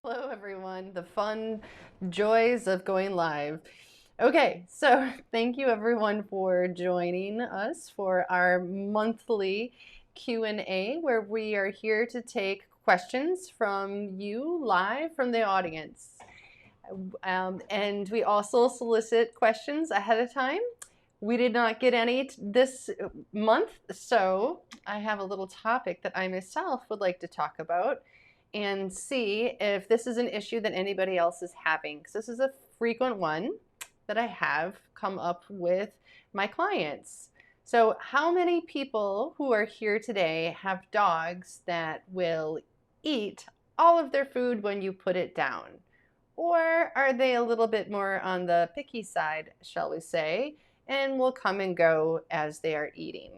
Hello, everyone. The fun joys of going live. Okay, so thank you everyone for joining us for our monthly Q&A where we are here to take questions from you live from the audience. And we also solicit questions ahead of time. We did not get any this month, so I have a little topic that I myself would like to talk about and see if this is an issue that anybody else is having. Because this is a frequent one that I have come up with my clients. So, how many people who are here today have dogs that will eat all of their food when you put it down? Or are they a little bit more on the picky side, shall we say, and will come and go as they are eating?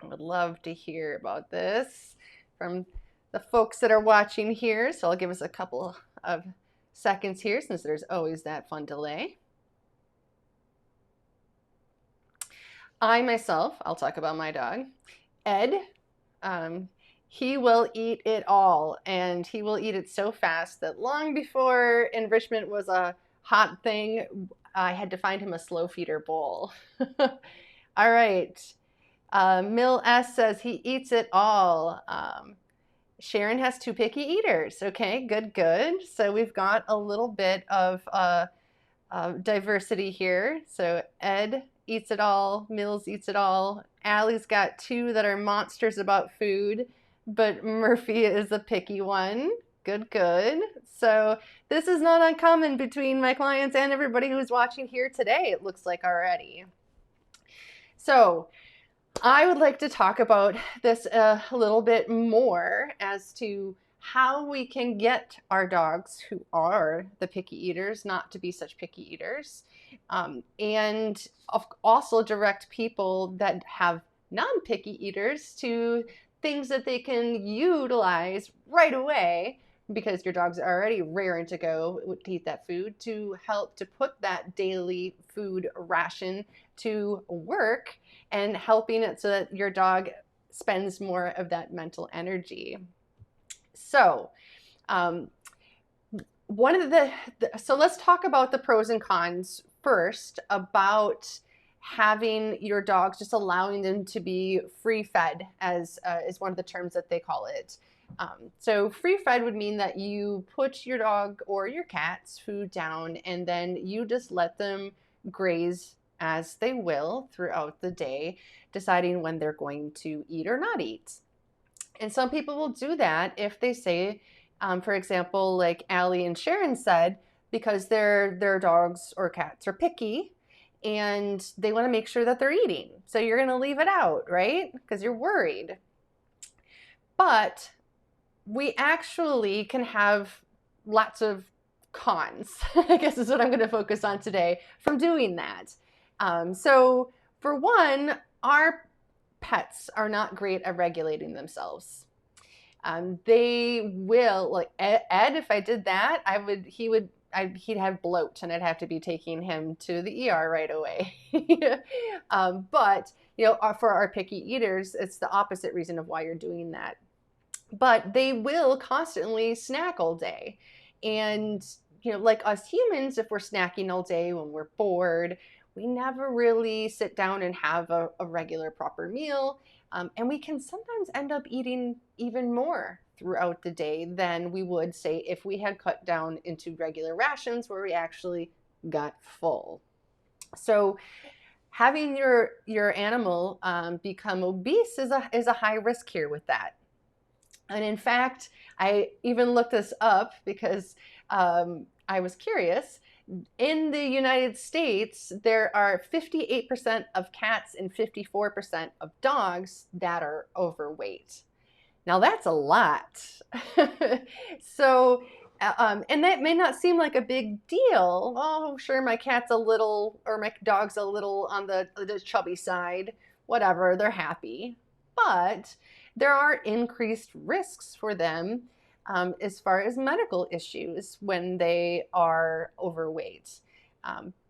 I would love to hear about this from the folks that are watching here. So I'll give us a couple of seconds here since there's always that fun delay. I myself, I'll talk about my dog, Ed. He will eat it all, and he will eat it so fast that long before enrichment was a hot thing, I had to find him a slow feeder bowl. All right. Mill S says he eats it all. Sharon has two picky eaters. Okay, good, good. So we've got a little bit of diversity here. So Ed eats it all, Mills eats it all. Allie's got two that are monsters about food, but Murphy is a picky one. Good, good. So this is not uncommon between my clients and everybody who's watching here today, it looks like already. So I would like to talk about this a little bit more as to how we can get our dogs who are the picky eaters not to be such picky eaters, and also direct people that have non-picky eaters to things that they can utilize right away because your dog's already raring to go to eat that food to help to put that daily food ration to work and helping it so that your dog spends more of that mental energy. So, so let's talk about the pros and cons first about having your dogs, just allowing them to be free fed, as is one of the terms that they call it. So free fed would mean that you put your dog or your cat's food down and then you just let them graze as they will throughout the day, deciding when they're going to eat or not eat. And some people will do that if they say, for example, like Allie and Sharon said, because their dogs or cats are picky and they want to make sure that they're eating. So you're going to leave it out, right? Because you're worried. But we actually can have lots of cons, I guess is what I'm going to focus on today, from doing that. So for one, our pets are not great at regulating themselves. They will, like Ed, if I did that, he'd have bloat and I'd have to be taking him to the ER right away. But, for our picky eaters, it's the opposite reason of why you're doing that. But they will constantly snack all day. And, like us humans, if we're snacking all day when we're bored, we never really sit down and have a regular proper meal. And we can sometimes end up eating even more throughout the day than we would, say, if we had cut down into regular rations where we actually got full. So having your animal become obese is a high risk here with that. And in fact, I even looked this up because I was curious. In the United States, there are 58% of cats and 54% of dogs that are overweight. Now that's a lot. So, and that may not seem like a big deal. Oh, sure, my cat's a little, or my dog's a little on the chubby side. Whatever, they're happy. But there are increased risks for them as far as medical issues when they are overweight.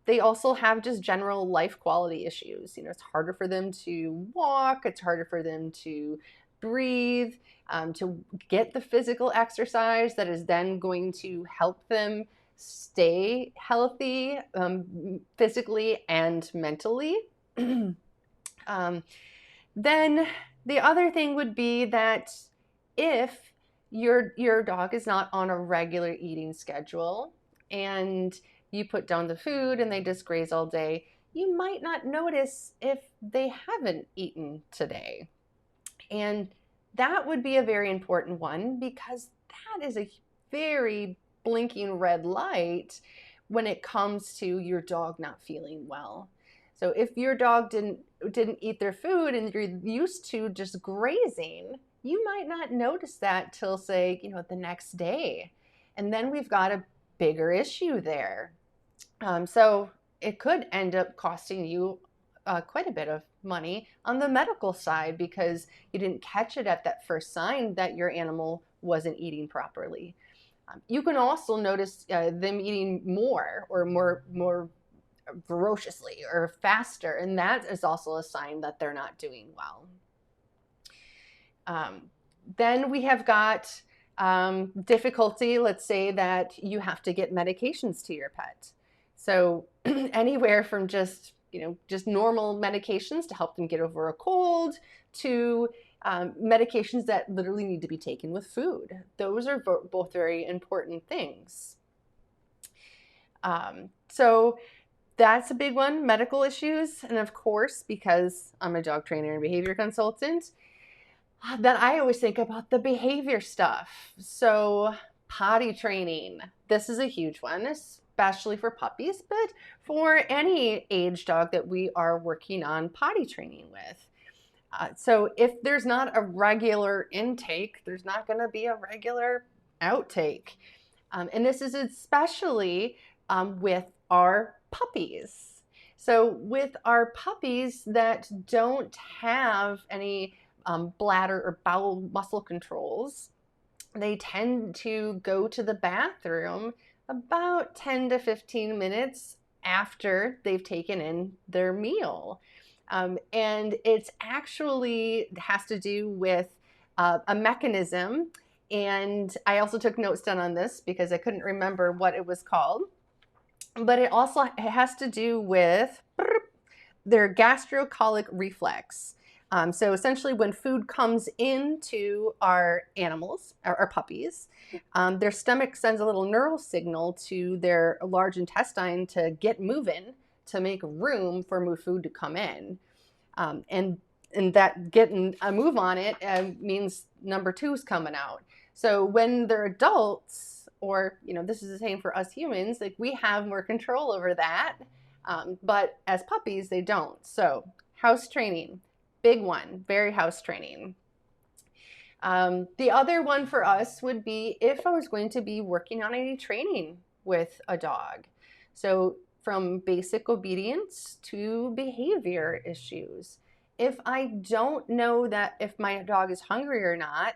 They also have just general life quality issues. It's harder for them to walk. It's harder for them to breathe, to get the physical exercise that is then going to help them stay healthy, physically and mentally. um, then the other thing would be that if your dog is not on a regular eating schedule and you put down the food and they just graze all day, you might not notice if they haven't eaten today. And that would be a very important one, because that is a very blinking red light when it comes to your dog not feeling well. So if your dog didn't eat their food and you're used to just grazing, you might not notice that till, say, the next day. And then we've got a bigger issue there. So it could end up costing you quite a bit of money on the medical side, because you didn't catch it at that first sign that your animal wasn't eating properly. You can also notice them eating more or more ferociously or faster, and that is also a sign that they're not doing well. Then we have got difficulty. Let's say that you have to get medications to your pet. So anywhere from just normal medications to help them get over a cold to medications that literally need to be taken with food. Those are both very important things. So that's a big one, medical issues. And of course, because I'm a dog trainer and behavior consultant, then I always think about the behavior stuff. So potty training, this is a huge one, especially for puppies, but for any age dog that we are working on potty training with. So if there's not a regular intake, there's not going to be a regular outtake. And this is especially with our puppies. So with our puppies that don't have any bladder or bowel muscle controls, they tend to go to the bathroom about 10 to 15 minutes after they've taken in their meal. And it's actually has to do with a mechanism. And I also took notes down on this because I couldn't remember what it was called. But it has to do with their gastrocolic reflex. So essentially when food comes into our animals, our puppies, their stomach sends a little neural signal to their large intestine to get moving, to make room for more food to come in. And that getting a move on it means number two is coming out. So when they're adults, or, this is the same for us humans, like we have more control over that. But as puppies, they don't. So house training. Big one, very house training. The other one for us would be if I was going to be working on any training with a dog. So from basic obedience to behavior issues. If I don't know that if my dog is hungry or not,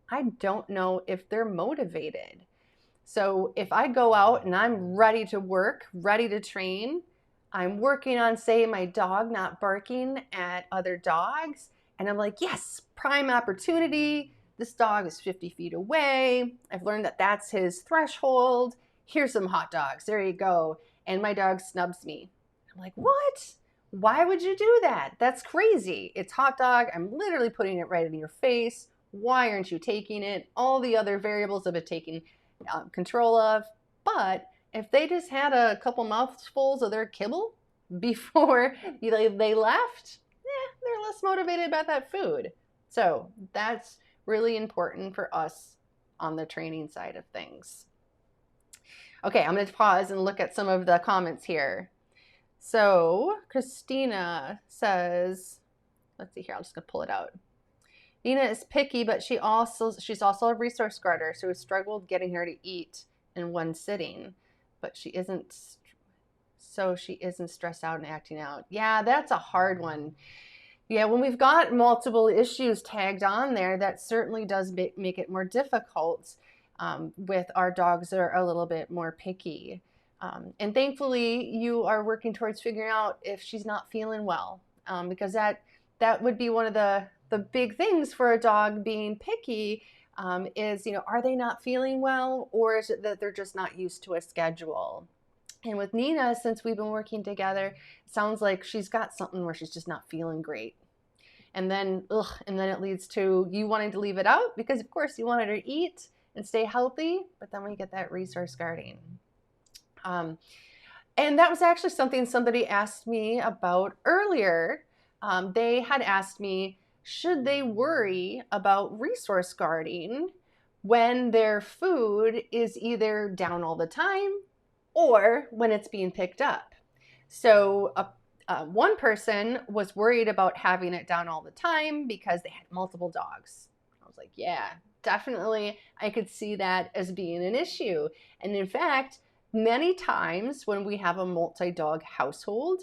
I don't know if they're motivated. So if I go out and I'm ready to work, ready to train, I'm working on, say, my dog not barking at other dogs, and I'm like, yes, prime opportunity. This dog is 50 feet away. I've learned that that's his threshold. Here's some hot dogs. There you go. And my dog snubs me. I'm like, what? Why would you do that? That's crazy. It's hot dog. I'm literally putting it right in your face. Why aren't you taking it? All the other variables of it taking control of. But if they just had a couple mouthfuls of their kibble before they left, they're less motivated about that food. So that's really important for us on the training side of things. Okay, I'm going to pause and look at some of the comments here. So Christina says, let's see here, I'm just going to pull it out. Nina is picky, but she's also a resource guarder, so we struggled getting her to eat in one sitting. But she isn't stressed out and acting out. Yeah, that's a hard one. Yeah, when we've got multiple issues tagged on there, that certainly does make it more difficult with our dogs that are a little bit more picky. And thankfully, you are working towards figuring out if she's not feeling well, because that would be one of the the big things for a dog being picky is, are they not feeling well, or is it that they're just not used to a schedule? And with Nina, since we've been working together, it sounds like she's got something where she's just not feeling great. And then it leads to you wanting to leave it out because, of course, you wanted her to eat and stay healthy, but then we get that resource guarding. And that was actually something somebody asked me about earlier. They had asked me, should they worry about resource guarding when their food is either down all the time or when it's being picked up? So one person was worried about having it down all the time because they had multiple dogs. I was like, yeah, definitely. I could see that as being an issue. And in fact, many times when we have a multi-dog household,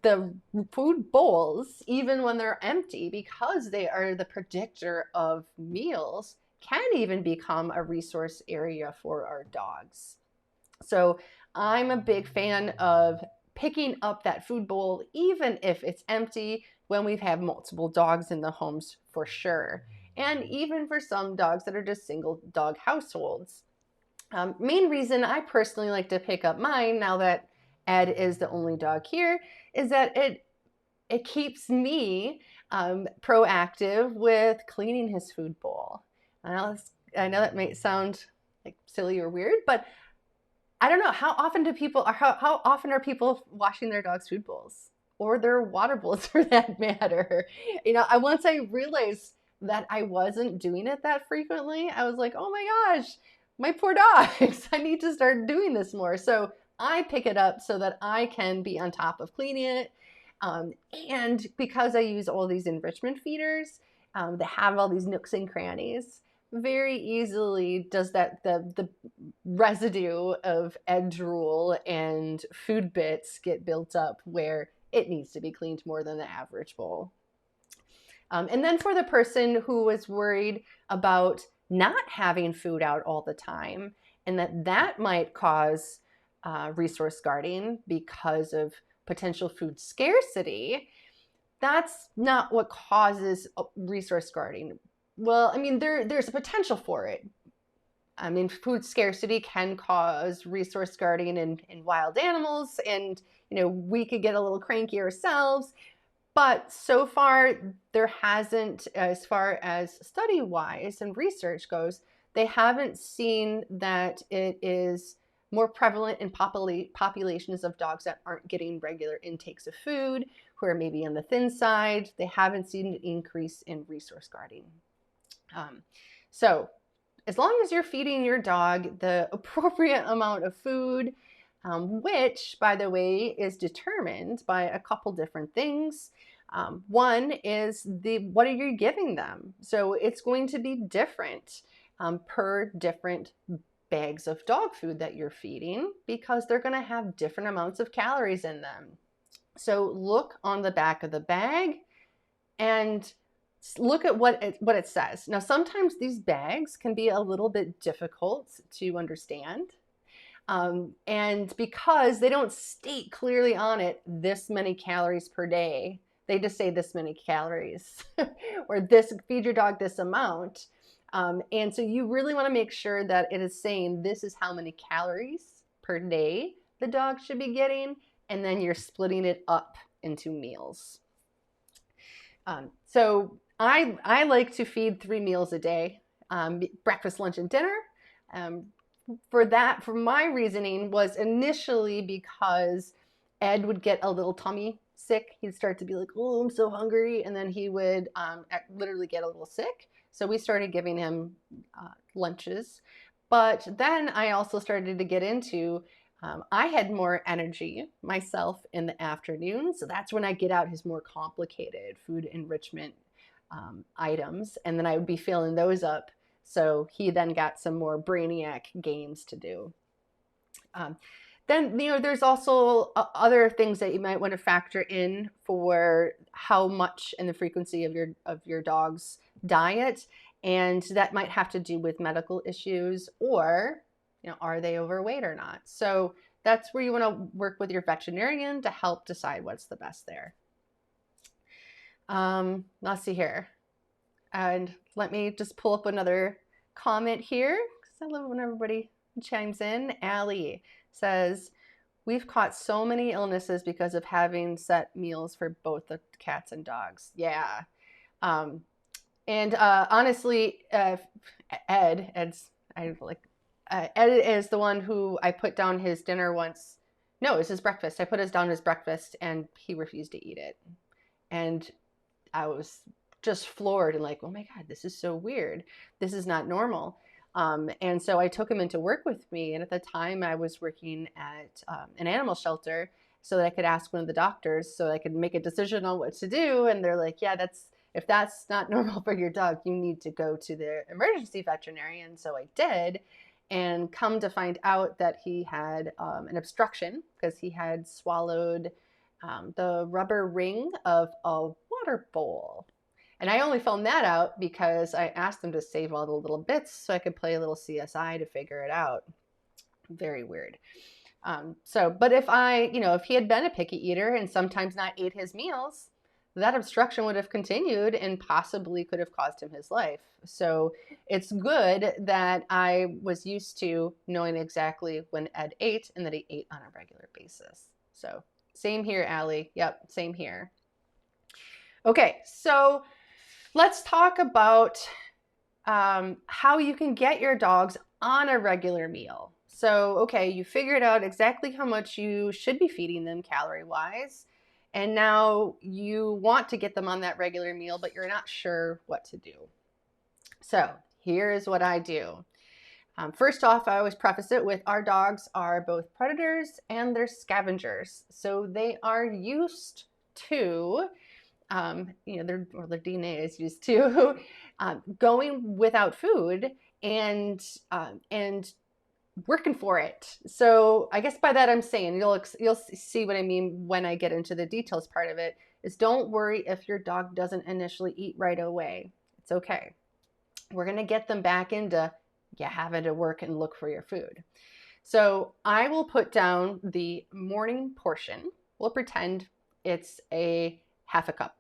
the food bowls, even when they're empty, because they are the predictor of meals, can even become a resource area for our dogs. So I'm a big fan of picking up that food bowl, even if it's empty, when we've had multiple dogs in the homes, for sure. And even for some dogs that are just single dog households. Main reason I personally like to pick up mine, now that Ed is the only dog here, is that it keeps me proactive with cleaning his food bowl. I know that might sound like silly or weird, but I don't know, how often are people washing their dog's food bowls or their water bowls for that matter? Once I realized that I wasn't doing it that frequently, I was like, oh my gosh, my poor dogs, I need to start doing this more. So I pick it up so that I can be on top of cleaning it. And because I use all these enrichment feeders that have all these nooks and crannies, very easily does that the residue of egg drool and food bits get built up where it needs to be cleaned more than the average bowl. And then for the person who was worried about not having food out all the time, and that might cause resource guarding because of potential food scarcity, that's not what causes resource guarding. Well, I mean, there's a potential for it. I mean, food scarcity can cause resource guarding in wild animals, and we could get a little cranky ourselves. But so far, there hasn't, as far as study-wise and research goes, they haven't seen that it is more prevalent in populations of dogs that aren't getting regular intakes of food, who are maybe on the thin side. They haven't seen an increase in resource guarding. So as long as you're feeding your dog the appropriate amount of food, which, by the way, is determined by a couple different things. One is what are you giving them? So it's going to be different per different bags of dog food that you're feeding, because they're going to have different amounts of calories in them. So look on the back of the bag and look at what it says. Now, sometimes these bags can be a little bit difficult to understand. And because they don't state clearly on it this many calories per day, they just say this many calories or feed your dog this amount. And so you really want to make sure that it is saying this is how many calories per day the dog should be getting, and then you're splitting it up into meals. So I like to feed 3 meals a day, breakfast, lunch, and dinner. For my reasoning was initially because Ed would get a little tummy sick. He'd start to be like, oh, I'm so hungry. And then he would literally get a little sick. So we started giving him lunches. But then I also started to get into, I had more energy myself in the afternoon. So that's when I get out his more complicated food enrichment items. And then I would be filling those up. So he then got some more brainiac games to do. Then, there's also other things that you might want to factor in for how much and the frequency of your dog's diet. And that might have to do with medical issues, or, are they overweight or not? So that's where you want to work with your veterinarian to help decide what's the best there. Let's see here. And let me just pull up another comment here because I love when everybody chimes in. Allie says, we've caught so many illnesses because of having set meals for both the cats and dogs. Yeah. And honestly, Ed's, I like, Ed is the one who I put down his dinner once. No, it was his breakfast. I put down his breakfast and he refused to eat it. And I was just floored and like, oh my God, this is so weird. This is not normal. And so I took him into work with me. And at the time I was working at an animal shelter so that I could ask one of the doctors so I could make a decision on what to do. And they're like, yeah, if that's not normal for your dog, you need to go to the emergency veterinarian. So I did, and come to find out that he had an obstruction because he had swallowed the rubber ring of a water bowl. And I only found that out because I asked him to save all the little bits so I could play a little CSI to figure it out. Very weird. But if he had been a picky eater and sometimes not ate his meals, that obstruction would have continued and possibly could have caused him his life. So it's good that I was used to knowing exactly when Ed ate and that he ate on a regular basis. So same here, Allie. Yep, same here. Okay, so let's talk about how you can get your dogs on a regular meal. So, okay, you figured out exactly how much you should be feeding them calorie-wise, and now you want to get them on that regular meal, but you're not sure what to do. So here's what I do. First off, I always preface it with our dogs are both predators and they're scavengers. So they are used to, their DNA is used to going without food and working for it. So I guess by that I'm saying, you'll see what I mean when I get into the details part of it, is don't worry if your dog doesn't initially eat right away. It's okay. We're going to get them back into having to work and look for your food. So I will put down the morning portion. We'll pretend it's a half a cup.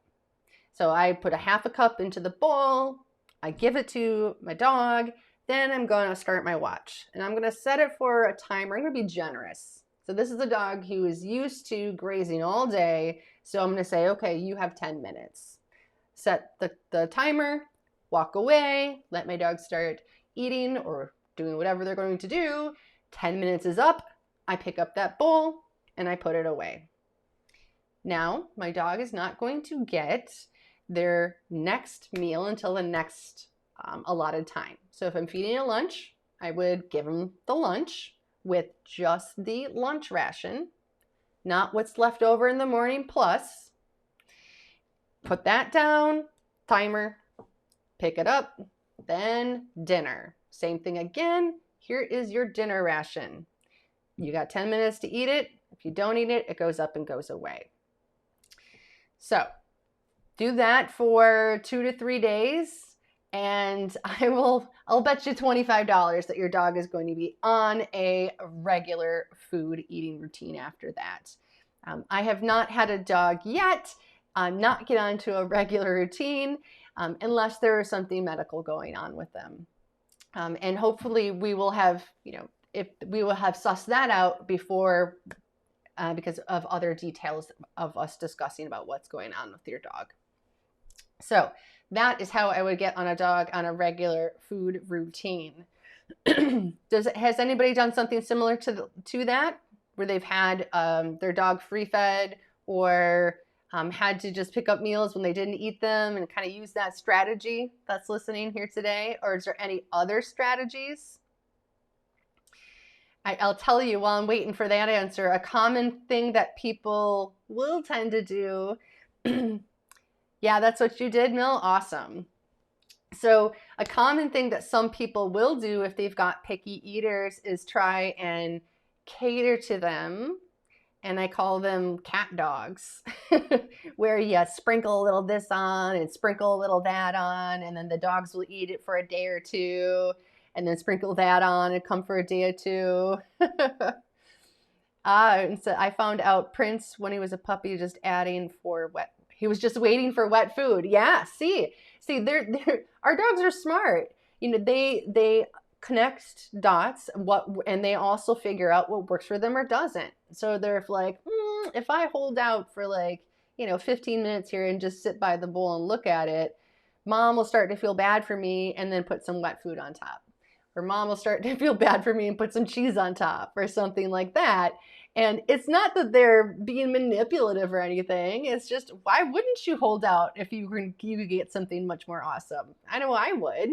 So I put a half a cup into the bowl. I give it to my dog. Then I'm going to start my watch. And I'm going to set it for a timer. I'm going to be generous. So this is a dog who is used to grazing all day. So I'm going to say, okay, you have 10 minutes. Set the timer, walk away, let my dog start eating or doing whatever they're going to do. 10 minutes is up. I pick up that bowl and I put it away. Now, my dog is not going to get their next meal until the next allotted time. So if I'm feeding a lunch, I would give them the lunch with just the lunch ration, not what's left over in the morning plus. Put that down, timer, pick it up, then dinner. Same thing again. Here is your dinner ration. You got 10 minutes to eat it. If you don't eat it, it goes up and goes away. So do that for 2 to 3 days, and I'll bet you $25 that your dog is going to be on a regular food eating routine after that. I have not had a dog yet not get onto a regular routine unless there is something medical going on with them. And hopefully we will have, sussed that out before because of other details of us discussing about what's going on with your dog. So that is how I would get on a dog on a regular food routine. Has anybody done something similar to that, where they've had their dog free fed or had to just pick up meals when they didn't eat them and kind of use that strategy that's listening here today? Or is there any other strategies? I'll tell you while I'm waiting for that answer, a common thing that people will tend to do. Yeah, that's what you did, Mill? Awesome. So a common thing that some people will do if they've got picky eaters is try and cater to them. And I call them cat dogs, where you sprinkle a little this on and sprinkle a little that on, and then the dogs will eat it for a day or two, and then sprinkle that on and come for a day or two. And so I found out Prince, when he was a puppy, just adding for He was just waiting for wet food. Yeah, see, our dogs are smart. They connect dots, and they also figure out what works for them or doesn't. So they're like, if I hold out for 15 minutes here and just sit by the bowl and look at it, mom will start to feel bad for me and then put some wet food on top. Or mom will start to feel bad for me and put some cheese on top or something like that. And it's not that they're being manipulative or anything. It's just, why wouldn't you hold out if you could get something much more awesome? I know I would.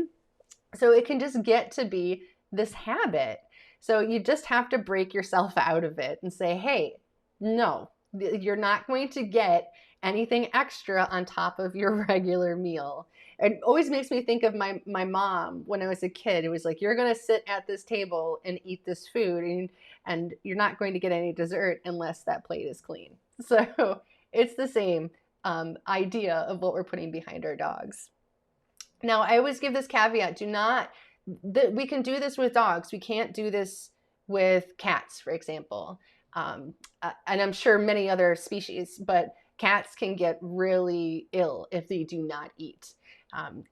So it can just get to be this habit. So you just have to break yourself out of it and say, hey, no, you're not going to get anything extra on top of your regular meal. It always makes me think of my mom when I was a kid. It was like, you're going to sit at this table and eat this food, and you're not going to get any dessert unless that plate is clean. So it's the same idea of what we're putting behind our dogs. Now, I always give this caveat, we can do this with dogs. We can't do this with cats, for example. And I'm sure many other species, but cats can get really ill if they do not eat.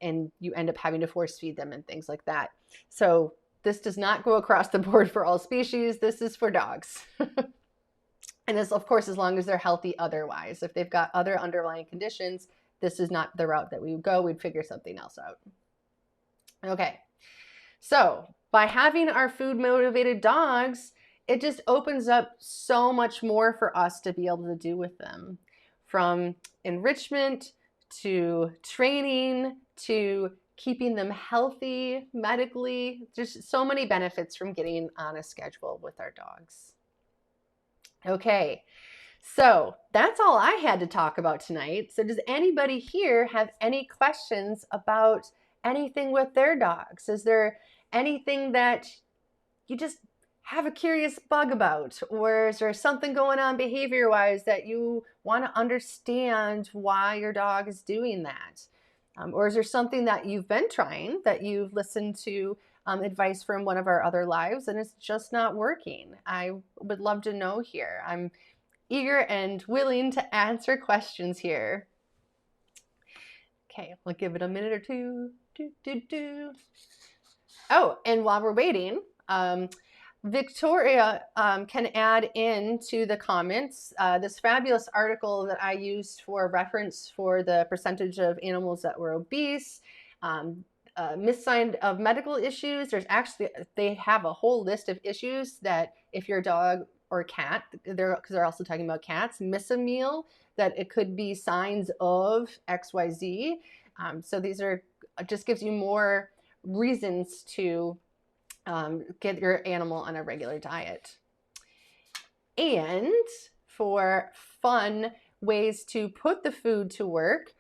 And you end up having to force feed them and things like that. So this does not go across the board for all species. This is for dogs. And it's, of course, as long as they're healthy otherwise. If they've got other underlying conditions, this is not the route that we would go. We'd figure something else out. Okay. So by having our food motivated dogs, it just opens up so much more for us to be able to do with them. From enrichment to training to keeping them healthy medically. There's so many benefits from getting on a schedule with our dogs. Okay, so that's all I had to talk about tonight. So does anybody here have any questions about anything with their dogs? Is there anything that you just have a curious bug about? Or is there something going on behavior-wise that you want to understand why your dog is doing that? Or is there something that you've been trying, that you've listened to advice from one of our other lives and it's just not working? I would love to know here. I'm eager and willing to answer questions here. Okay, we'll give it a minute or two. Oh, and while we're waiting, Victoria can add into the comments this fabulous article that I used for reference for the percentage of animals that were obese, missign of medical issues. They have a whole list of issues that if your dog or cat, because they're also talking about cats, miss a meal, that it could be signs of XYZ. So these just gives you more reasons to get your animal on a regular diet. And for fun ways to put the food to work,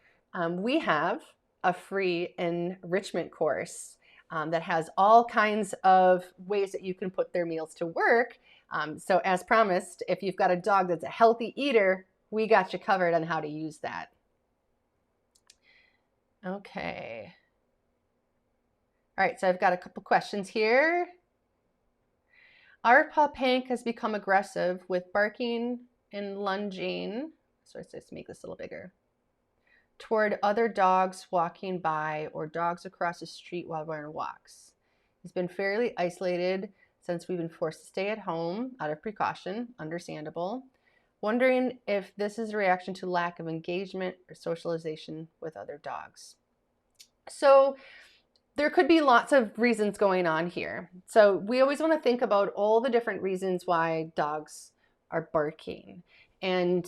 we have a free enrichment course that has all kinds of ways that you can put their meals to work. So as promised, if you've got a dog that's a healthy eater, we got you covered on how to use that. Okay. All right, so I've got a couple questions here. Our pup Hank has become aggressive with barking and lunging, so let's make this a little bigger, toward other dogs walking by or dogs across the street while we're on walks. He's been fairly isolated since we've been forced to stay at home out of precaution, understandable. Wondering if this is a reaction to lack of engagement or socialization with other dogs. So there could be lots of reasons going on here. So we always want to think about all the different reasons why dogs are barking. And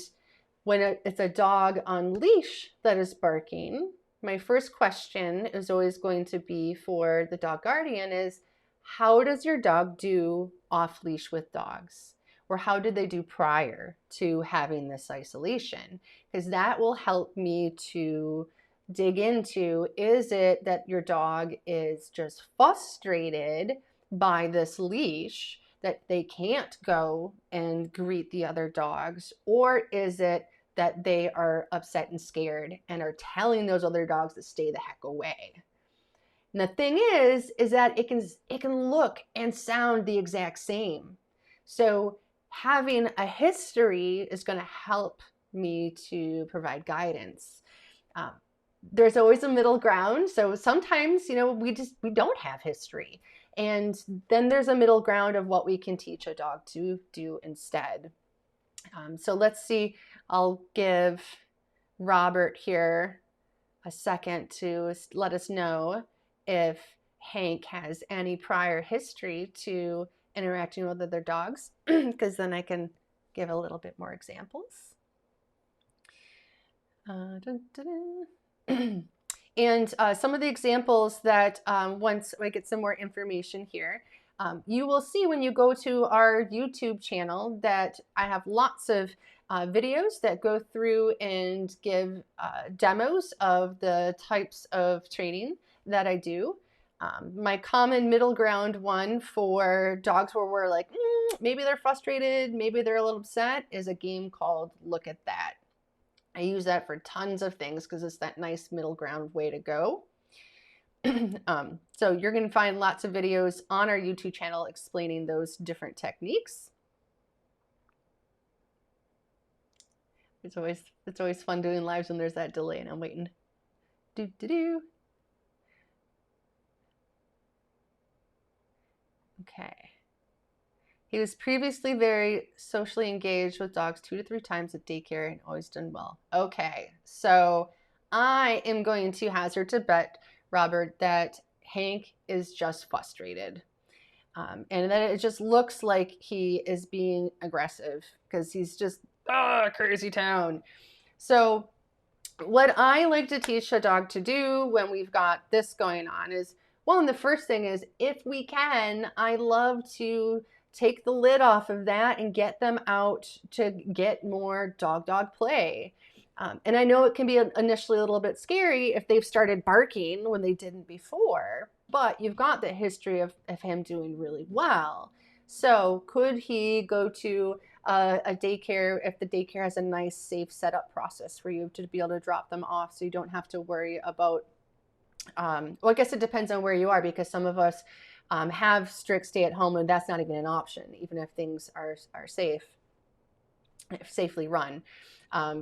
when it's a dog on leash that is barking, my first question is always going to be for the dog guardian is, how does your dog do off leash with dogs? Or how did they do prior to having this isolation? Because that will help me to dig into, is it that your dog is just frustrated by this leash that they can't go and greet the other dogs? Or is it that they are upset and scared and are telling those other dogs to stay the heck away? And the thing is that it can look and sound the exact same. So having a history is going to help me to provide guidance. There's always a middle ground. So sometimes, we don't have history. And then there's a middle ground of what we can teach a dog to do instead. So let's see, I'll give Robert here a second to let us know if Hank has any prior history to interacting with other dogs, because then I can give a little bit more examples. And some of the examples that once I get some more information here, you will see when you go to our YouTube channel that I have lots of videos that go through and give demos of the types of training that I do. My common middle ground one for dogs where we're like, maybe they're frustrated, maybe they're a little upset, is a game called Look at That. I use that for tons of things because it's that nice middle ground way to go. So you're going to find lots of videos on our YouTube channel explaining those different techniques. It's always fun doing lives when there's that delay and I'm waiting. Okay. He was previously very socially engaged with dogs 2 to 3 times at daycare and always done well. Okay, so I am going to hazard to bet, Robert, that Hank is just frustrated. And that it just looks like he is being aggressive because he's just, crazy town. So what I like to teach a dog to do when we've got this going on is, well, and the first thing is, if we can, I love to take the lid off of that and get them out to get more dog-dog play. And I know it can be initially a little bit scary if they've started barking when they didn't before, but you've got the history of him doing really well. So could he go to a daycare if the daycare has a nice, safe setup process for you to be able to drop them off so you don't have to worry about, well, I guess it depends on where you are, because some of us have strict stay at home and that's not even an option, even if things are safe, safely run.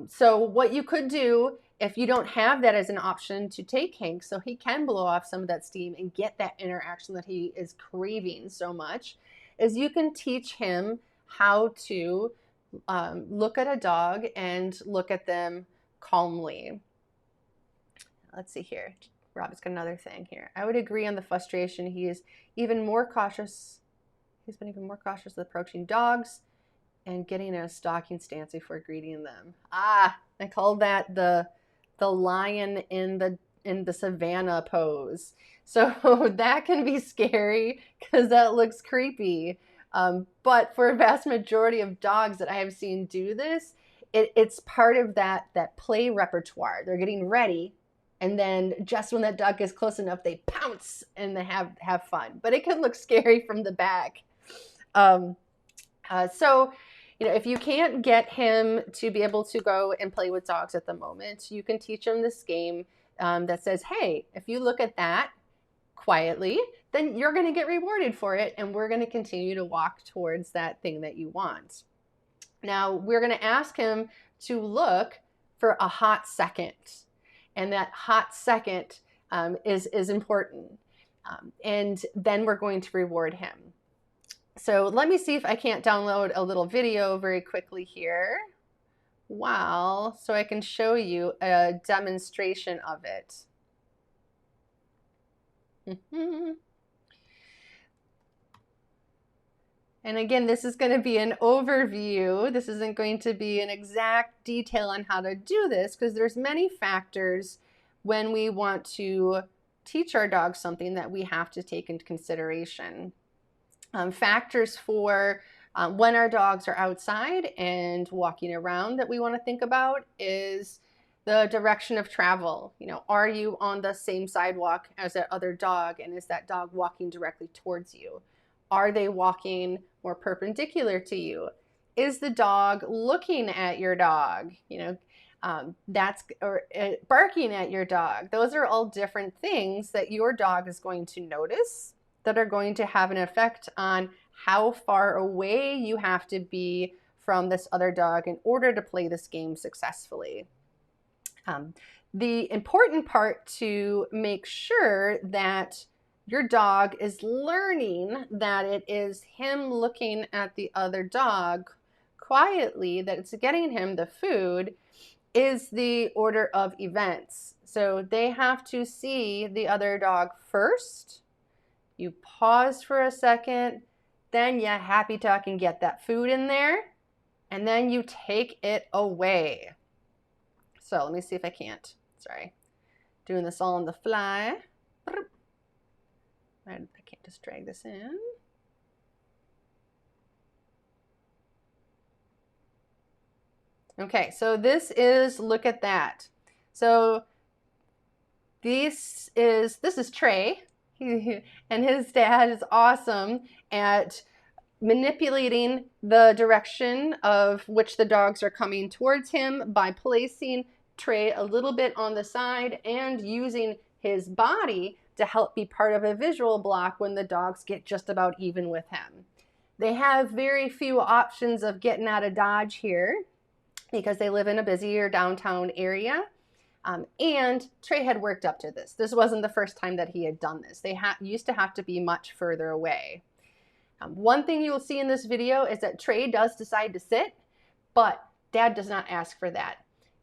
So what you could do if you don't have that as an option to take Hank so he can blow off some of that steam and get that interaction that he is craving so much, is you can teach him how to look at a dog and look at them calmly. Let's see here. Rob's got another thing here. I would agree on the frustration. He is even more cautious. He's been even more cautious of approaching dogs and getting in a stalking stance before greeting them. I call that the lion in the savannah pose. So that can be scary because that looks creepy. But for a vast majority of dogs that I have seen do this, it's part of that play repertoire. They're getting ready. And then just when that dog gets close enough, they pounce and they have fun. But it can look scary from the back. So, if you can't get him to be able to go and play with dogs at the moment, you can teach him this game that says, hey, if you look at that quietly, then you're going to get rewarded for it. And we're going to continue to walk towards that thing that you want. Now, we're going to ask him to look for a hot second. And that hot second is important. And then we're going to reward him. So let me see if I can't download a little video very quickly here. Wow. So I can show you a demonstration of it. And again, this is going to be an overview. This isn't going to be an exact detail on how to do this because there's many factors when we want to teach our dogs something that we have to take into consideration. Factors for when our dogs are outside and walking around that we want to think about is the direction of travel. Are you on the same sidewalk as that other dog, and is that dog walking directly towards you? Are they walking more perpendicular to you? Is the dog looking at your dog? Barking at your dog. Those are all different things that your dog is going to notice that are going to have an effect on how far away you have to be from this other dog in order to play this game successfully. The important part to make sure that your dog is learning that it is him looking at the other dog quietly, that it's getting him the food, is the order of events. So they have to see the other dog first. You pause for a second, then you happy talk and get that food in there, and then you take it away. So let me see if I can't. Sorry, doing this all on the fly. I can't just drag this in. Okay, so this is, look at that. So this is Trey, and his dad is awesome at manipulating the direction of which the dogs are coming towards him by placing Trey a little bit on the side and using his body to help be part of a visual block when the dogs get just about even with him. They have very few options of getting out of Dodge here because they live in a busier downtown area. And Trey had worked up to this. This wasn't the first time that he had done this. They used to have to be much further away. One thing you will see in this video is that Trey does decide to sit, but Dad does not ask for that.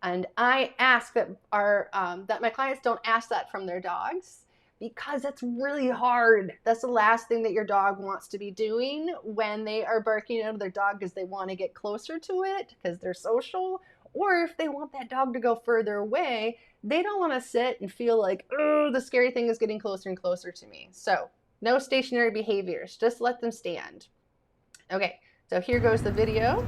And I ask that that my clients don't ask that from their dogs because that's really hard. That's the last thing that your dog wants to be doing when they are barking at their dog because they want to get closer to it because they're social. Or if they want that dog to go further away, they don't want to sit and feel like, oh, the scary thing is getting closer and closer to me. So no stationary behaviors, just let them stand. Okay, so here goes the video.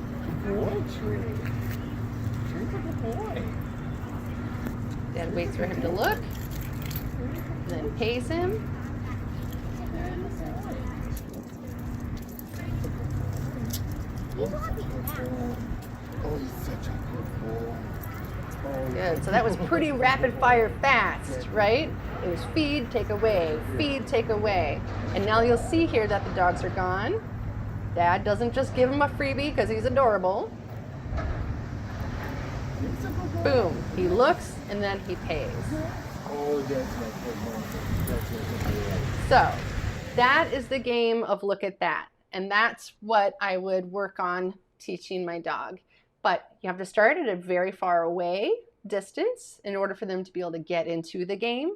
Dad waits for him to look, and then pays him. Good, so that was pretty rapid fire fast, right? It was feed, take away, feed, take away. And now you'll see here that the dogs are gone. Dad doesn't just give him a freebie because he's adorable. Boom, he looks and then he pays. So that is the game of look at that. And that's what I would work on teaching my dog. But you have to start at a very far away distance in order for them to be able to get into the game.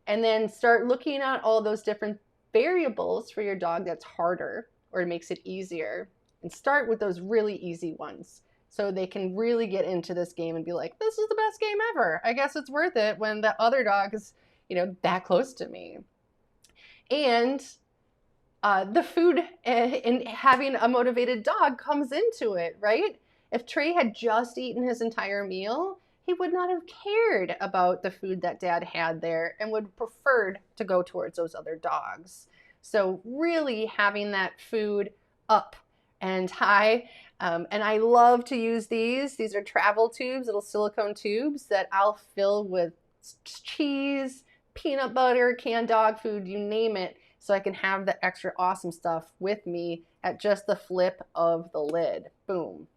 And then start looking at all those different variables for your dog that's harder or makes it easier. And start with those really easy ones so they can really get into this game and be like, this is the best game ever. I guess it's worth it when the other dog is, that close to me. And the food and having a motivated dog comes into it, right? If Trey had just eaten his entire meal, he would not have cared about the food that Dad had there and would have preferred to go towards those other dogs. So really having that food up and high. And I love to use these. These are travel tubes, little silicone tubes that I'll fill with cheese, peanut butter, canned dog food, you name it, so I can have the extra awesome stuff with me at just the flip of the lid. Boom.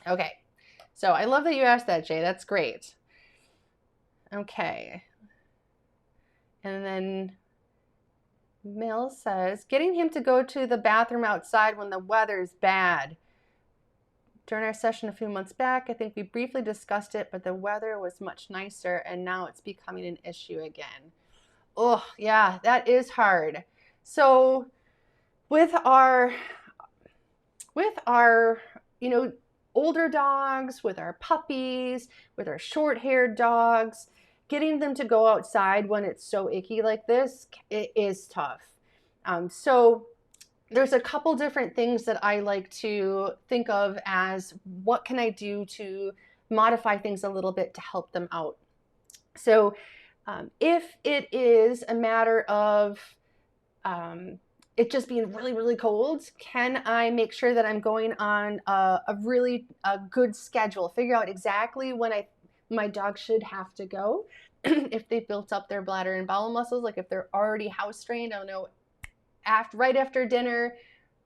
Okay, so I love that you asked that, Jay. That's great. Okay. And then Mel says, getting him to go to the bathroom outside when the weather's bad. During our session a few months back, I think we briefly discussed it, but the weather was much nicer, and now it's becoming an issue again. Oh, yeah, that is hard. So with our older dogs, with our puppies, with our short-haired dogs, getting them to go outside when it's so icky like this, it is tough. So there's a couple different things that I like to think of as what can I do to modify things a little bit to help them out. So if it is a matter of it just being really, really cold, can I make sure that I'm going on a really good schedule, figure out exactly when my dog should have to go. If they've built up their bladder and bowel muscles, like if they're already house trained, I'll know right after dinner,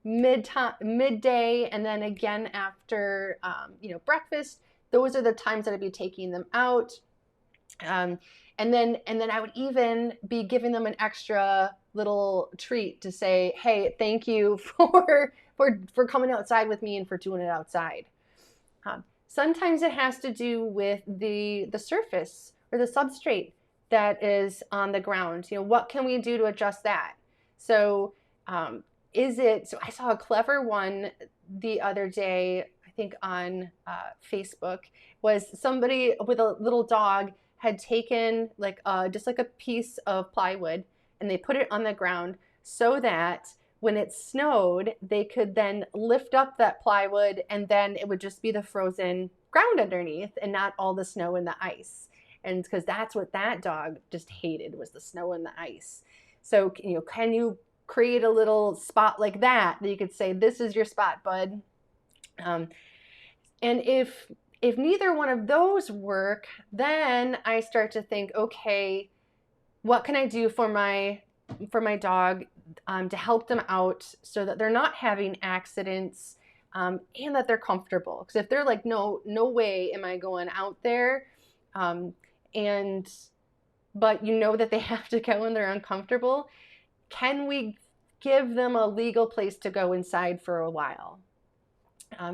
midday, and then again after breakfast. Those are the times that I'd be taking them out. And then I would even be giving them an extra little treat to say, hey, thank you for coming outside with me and for doing it outside. Sometimes it has to do with the surface or the substrate that is on the ground. What can we do to adjust that? So so I saw a clever one the other day, I think on Facebook, was somebody with a little dog had taken just like a piece of plywood, and they put it on the ground so that when it snowed, they could then lift up that plywood, and then it would just be the frozen ground underneath and not all the snow and the ice. And because that's what that dog just hated, was the snow and the ice. So can you create a little spot like that you could say, this is your spot, bud? And if neither one of those work, then I start to think, okay, what can I do for my dog to help them out so that they're not having accidents, and that they're comfortable? Because if they're like, no way am I going out there, but that they have to go and they're uncomfortable, can we give them a legal place to go inside for a while?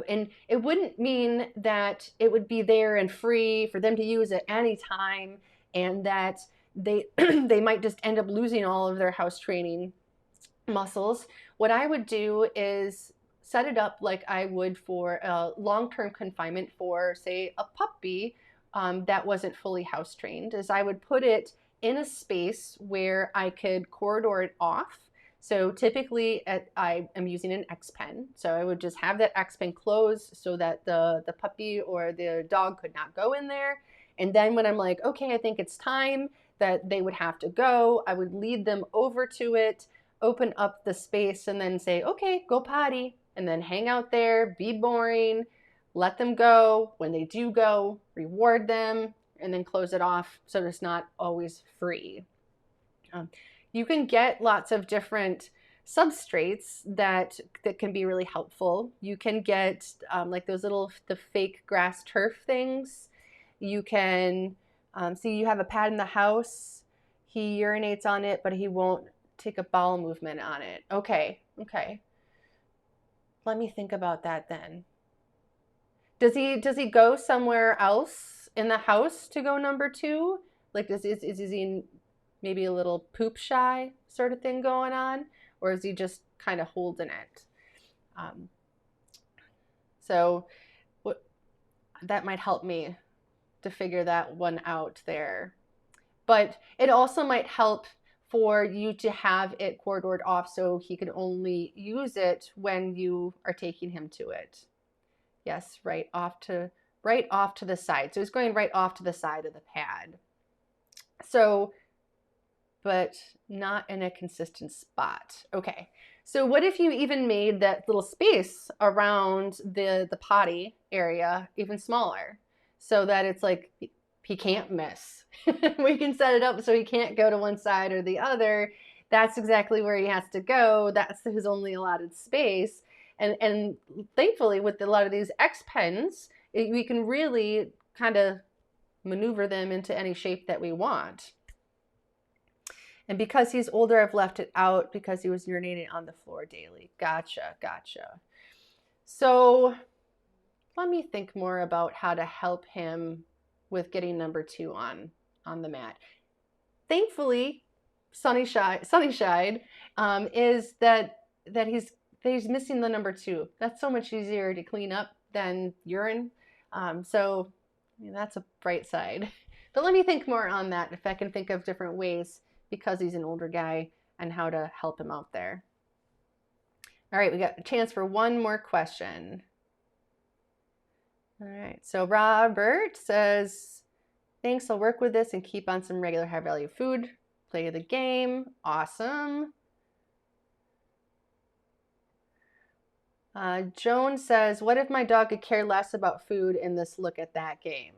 And it wouldn't mean that it would be there and free for them to use at any time, and that they they might just end up losing all of their house training muscles. What I would do is set it up like I would for a long-term confinement for, say, a puppy that wasn't fully house trained, is I would put it in a space where I could corridor it off. So typically I am using an X pen. So I would just have that X pen closed so that the puppy or the dog could not go in there. And then when I'm like, okay, I think it's time that they would have to go, I would lead them over to it, open up the space, and then say, okay, go potty, and then hang out there, be boring, let them go. When they do go, reward them, and then close it off so it's not always free. You can get lots of different substrates that can be really helpful. You can get like those the fake grass turf things. You can see you have a pad in the house. He urinates on it, but he won't take a bowel movement on it. Okay. Let me think about that then. Does he go somewhere else in the house to go number 2? Like is he maybe a little poop shy sort of thing going on, or is he just kind of holding it? So that might help me to figure that one out there. But it also might help for you to have it corridored off so he can only use it when you are taking him to it. Yes, right off to the side. So he's going right off to the side of the pad. So, but not in a consistent spot. Okay, so what if you even made that little space around the potty area even smaller, so that it's like he can't miss. We can set it up so he can't go to one side or the other. That's exactly where he has to go. That's his only allotted space. And thankfully, with a lot of these X pens, we can really kind of maneuver them into any shape that we want. And because he's older, I've left it out because he was urinating on the floor daily. Gotcha. So let me think more about how to help him with getting number 2 on the mat. Thankfully, Sunnyshine is that he's missing the number 2. That's so much easier to clean up than urine. So that's a bright side. But let me think more on that, if I can think of different ways, because he's an older guy, and how to help him out there. All right, we got a chance for one more question. All right, so Robert says, thanks, I'll work with this and keep on some regular high value food. Play the game. Awesome. Joan says, what if my dog could care less about food in this look at that game?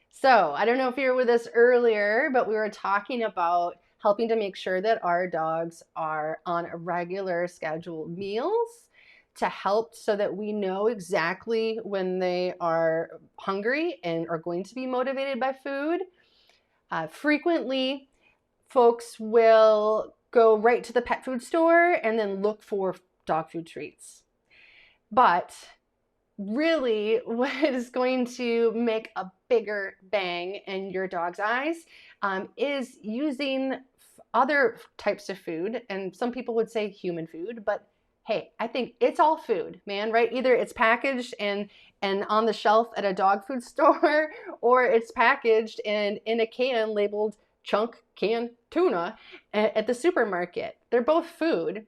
So I don't know if you were with us earlier, but we were talking about helping to make sure that our dogs are on regular scheduled meals. to help so that we know exactly when they are hungry and are going to be motivated by food. Frequently, folks will go right to the pet food store and then look for dog food treats. But really, what is going to make a bigger bang in your dog's eyes is using other types of food. And some people would say human food, but hey, I think it's all food, man, right? Either it's packaged and on the shelf at a dog food store, or it's packaged and in a can labeled chunk canned tuna at the supermarket. They're both food.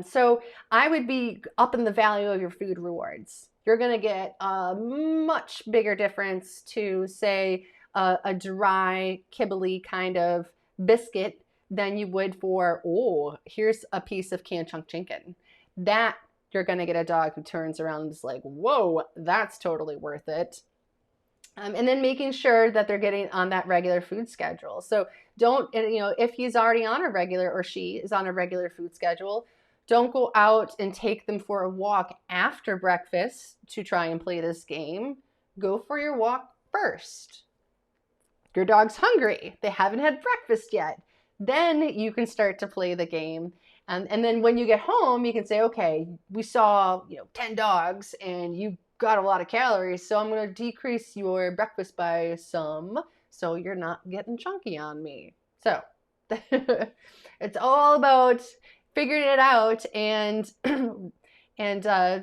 So I would be up in the value of your food rewards. You're going to get a much bigger difference to, say, a dry, kibbly kind of biscuit than you would for, oh, here's a piece of canned chunk chicken. That you're going to get a dog who turns around and is like, whoa, that's totally worth it. And then making sure that they're getting on that regular food schedule. So don't, if he's already on a regular, or she is on a regular food schedule, don't go out and take them for a walk after breakfast to try and play this game. Go for your walk first. Your dog's hungry. They haven't had breakfast yet. Then you can start to play the game. And then when you get home, you can say, okay, we saw 10 dogs and you got a lot of calories, so I'm going to decrease your breakfast by some so you're not getting chunky on me. So it's all about figuring it out and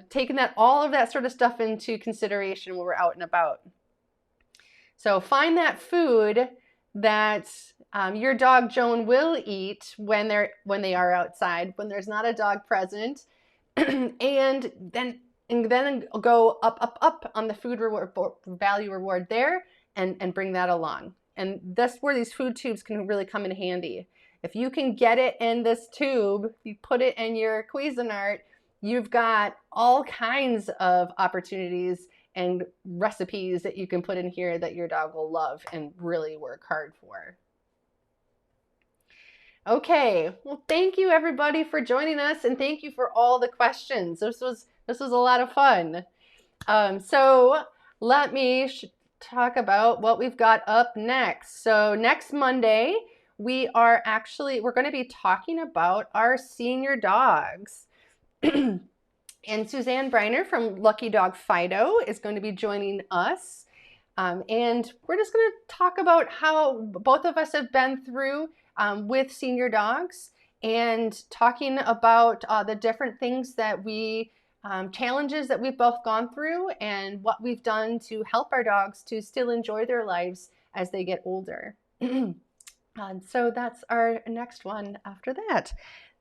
taking all of that sort of stuff into consideration when we're out and about. So find that food that your dog Joan will eat when they are outside, when there's not a dog present, and then go up on the food reward, value reward there, and bring that along. And that's where these food tubes can really come in handy. If you can get it in this tube, you put it in your Cuisinart, you've got all kinds of opportunities and recipes that you can put in here that your dog will love and really work hard for. Okay, well, thank you everybody for joining us, and thank you for all the questions. This was a lot of fun. So let me talk about what we've got up next. So next Monday, we're going to be talking about our senior dogs. And Suzanne Briner from Lucky Dog Fido is going to be joining us. And we're just going to talk about how both of us have been through with senior dogs, and talking about the different things that challenges that we've both gone through, and what we've done to help our dogs to still enjoy their lives as they get older. So that's our next one after that.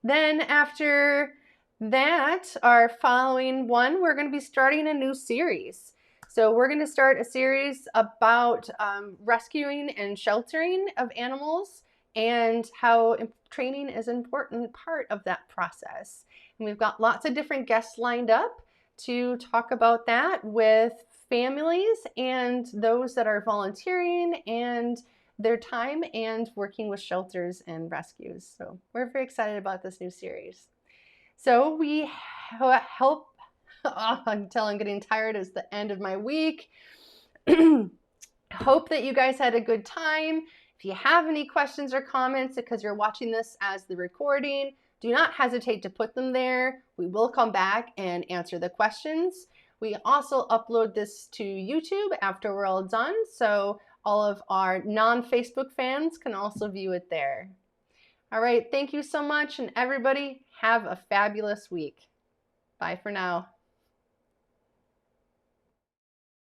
Then after that, our following one, we're going to be starting a new series. So we're going to start a series about rescuing and sheltering of animals, and how training is an important part of that process. And we've got lots of different guests lined up to talk about that with families and those that are volunteering and their time and working with shelters and rescues. So we're very excited about this new series. So we hope, until I'm getting tired, it's the end of my week. Hope that you guys had a good time. If you have any questions or comments, because you're watching this as the recording, do not hesitate to put them there. We will come back and answer the questions. We also upload this to YouTube after we're all done, so all of our non-Facebook fans can also view it there. All right, thank you so much, and everybody have a fabulous week. Bye for now.